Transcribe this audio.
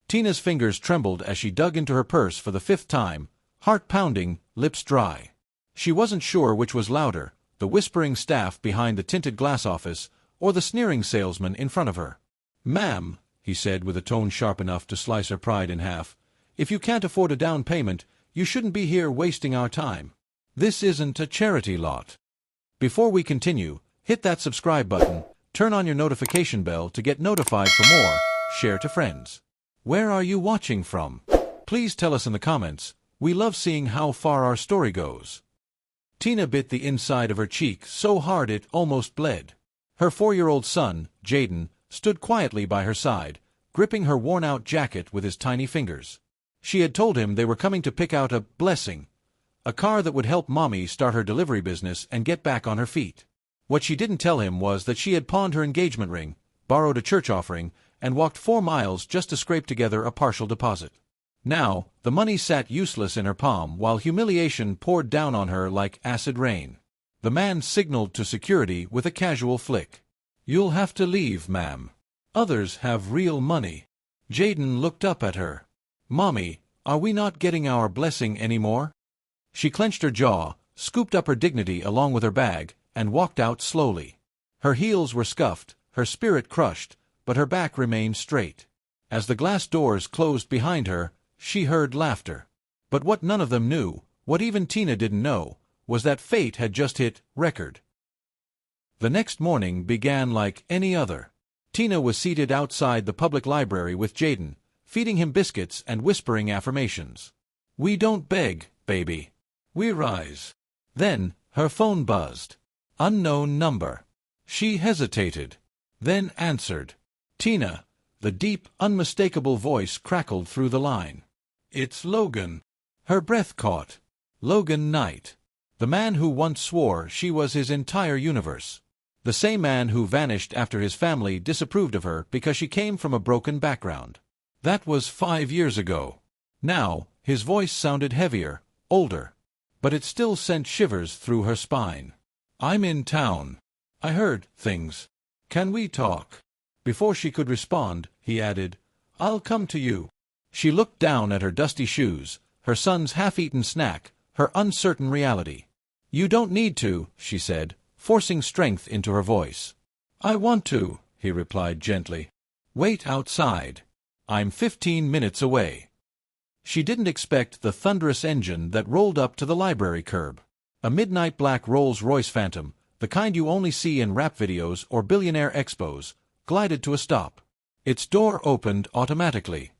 Tina's fingers trembled as she dug into her purse for the 5th time, heart pounding, lips dry. She wasn't sure which was louder, the whispering staff behind the tinted glass office, or the sneering salesman in front of her. "Ma'am," he said with a tone sharp enough to slice her pride in half, "if you can't afford a down payment, you shouldn't be here wasting our time. This isn't a charity lot." Before we continue, hit that subscribe button, turn on your notification bell to get notified for more, share to friends. Where are you watching from? Please tell us in the comments. We love seeing how far our story goes. Tina bit the inside of her cheek so hard it almost bled. Her 4-year-old son, Jaden, stood quietly by her side, gripping her worn-out jacket with his tiny fingers. She had told him they were coming to pick out a blessing, a car that would help Mommy start her delivery business and get back on her feet. What she didn't tell him was that she had pawned her engagement ring, borrowed a church offering, and walked 4 miles just to scrape together a partial deposit. Now, the money sat useless in her palm while humiliation poured down on her like acid rain. The man signaled to security with a casual flick. "You'll have to leave, ma'am. Others have real money." Jaden looked up at her. "Mommy, are we not getting our blessing anymore?" She clenched her jaw, scooped up her dignity along with her bag, and walked out slowly. Her heels were scuffed, her spirit crushed, but her back remained straight. As the glass doors closed behind her, she heard laughter. But what none of them knew, what even Tina didn't know, was that fate had just hit record. The next morning began like any other. Tina was seated outside the public library with Jaden, feeding him biscuits and whispering affirmations. "We don't beg, baby. We rise." Then her phone buzzed. Unknown number. She hesitated, then answered. "Tina." The deep, unmistakable voice crackled through the line. "It's Logan." Her breath caught. Logan Knight. The man who once swore she was his entire universe. The same man who vanished after his family disapproved of her because she came from a broken background. That was 5 years ago. Now, his voice sounded heavier, older. But it still sent shivers through her spine. "I'm in town. I heard things. Can we talk?" Before she could respond, he added, "I'll come to you." She looked down at her dusty shoes, her son's half-eaten snack, her uncertain reality. "You don't need to," she said, forcing strength into her voice. "I want to," he replied gently. "Wait outside. I'm 15 minutes away." She didn't expect the thunderous engine that rolled up to the library curb. A midnight black Rolls Royce Phantom, the kind you only see in rap videos or billionaire expos, glided to a stop. Its door opened automatically.